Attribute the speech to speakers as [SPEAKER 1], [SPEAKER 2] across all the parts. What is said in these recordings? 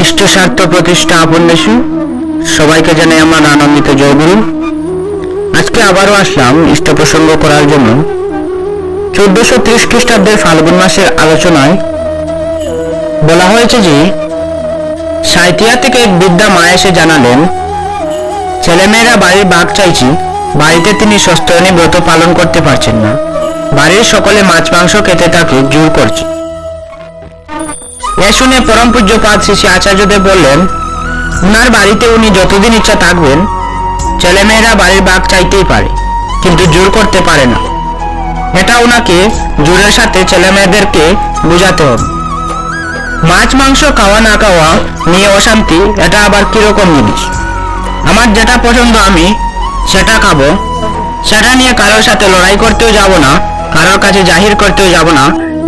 [SPEAKER 1] ইষ্ট স্বার্থ প্রতিষ্ঠা আপন্নেষু সবাইকে জানাই আমার আনন্দিত জয়গুরু। আজকে আবারও আসলাম ইষ্ট প্রসঙ্গ করার জন্য। 1430 খ্রিস্টাব্দের ফাল্গুন মাসের আলোচনায় বলা হয়েছে যে সাঁইথিয়া থেকে এক বৃদ্ধা মা এসে জানালেন, ছেলেমেয়েরা বাড়ির বাঘ চাইছি, বাড়িতে তিনি সস্তয়নী ব্রত পালন করতে পারছেন না, বাড়ির সকলে মাছ মাংস খেতে তাকে জোর করছে। এ শুনে পরম পূজ্যপাদ শ্রী শ্রী আচার্যদেব বললেন, উনার বাড়িতে উনি যতদিন ইচ্ছা থাকবেন, ছেলেমেয়েরা বাড়ির বাঘ চাইতেই পারে, কিন্তু জোর করতে পারে না। এটা উনাকে জোরের সাথে ছেলেমেয়েদেরকে বোঝাতে হবে। মাছ মাংস খাওয়া না খাওয়া নিয়ে অশান্তি, এটা আবার কিরকম জিনিস? আমার যেটা পছন্দ আমি সেটা খাবো, সেটা নিয়ে কারোর সাথে লড়াই করতেও যাব না, কারোর কাছে জাহির করতেও যাব না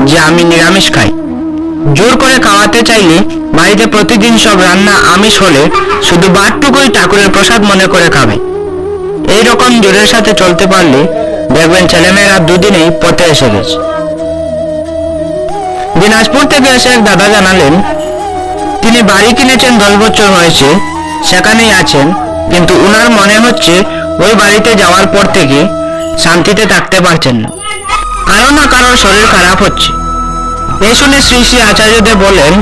[SPEAKER 1] যে আমি নিরামিষ খাই। জোর করে খাওয়াতে চাইলে বাড়িতে প্রতিদিন সব রান্না আমিষ হলে শুধু বাটটুকুই ঠাকুরের প্রসাদ মনে করে খাবে। এইরকম জোরের সাথে চলতে পারলে দেখবেন ছেলেমেয়েরা দুদিনেই পথে এসে গেছে। দিনাজপুর থেকে এসে এক দাদা জানালেন, তিনি বাড়ি কিনেছেন 10 বছর হয়েছে, সেখানেই আছেন, কিন্তু উনার মনে হচ্ছে ওই বাড়িতে যাওয়ার পর থেকে শান্তিতে থাকতে পারছেন না, কারো না কারোর শরীর খারাপ হচ্ছে। এই শুনে শ্রী শ্রী আচার্যদেব বলেন,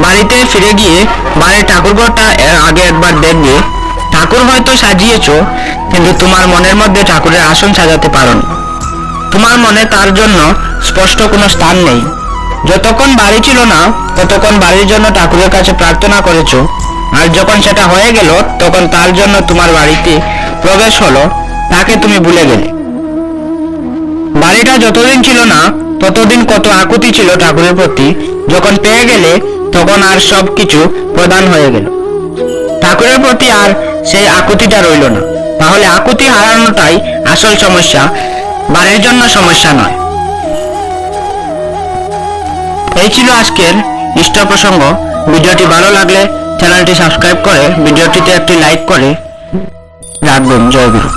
[SPEAKER 1] বাড়িতে ফিরে গিয়ে বাড়ির ঠাকুরঘরটা আগে একবার দেখবে। ঠাকুর হয়তো সাজিয়েছ, কিন্তু তোমার মনের মধ্যে ঠাকুরের আসন সাজাতে পারোনি। তোমার মনে তার জন্য স্পষ্ট কোনো স্থান নেই। যতক্ষণ বাড়ি ছিল না ততক্ষণ বাড়ির জন্য ঠাকুরের কাছে প্রার্থনা করেছো, আর যখন সেটা হয়ে গেল তখন তার জন্য তোমার বাড়িতে প্রবেশ হলো, তাকে তুমি ভুলে গেলে। বাড়িটা যতদিন ছিল না ততদিন কত আকুতি ছিল ঠাকুরের প্রতি, যখন পেয়ে গেলে তখন আর সব কিছু প্রদান হয়ে গেল, ঠাকুরের প্রতি আর সেই আকুতিটা রইল না। তাহলে আকুতি হারানোটাই আসল সমস্যা, বাড়ির জন্য সমস্যা নয়। এই ছিল আজকের ইষ্ট প্রসঙ্গ। ভিডিওটি ভালো লাগলে চ্যানেলটি সাবস্ক্রাইব করে ভিডিওটিতে একটি লাইক করে রাখবেন। জয় গুরু।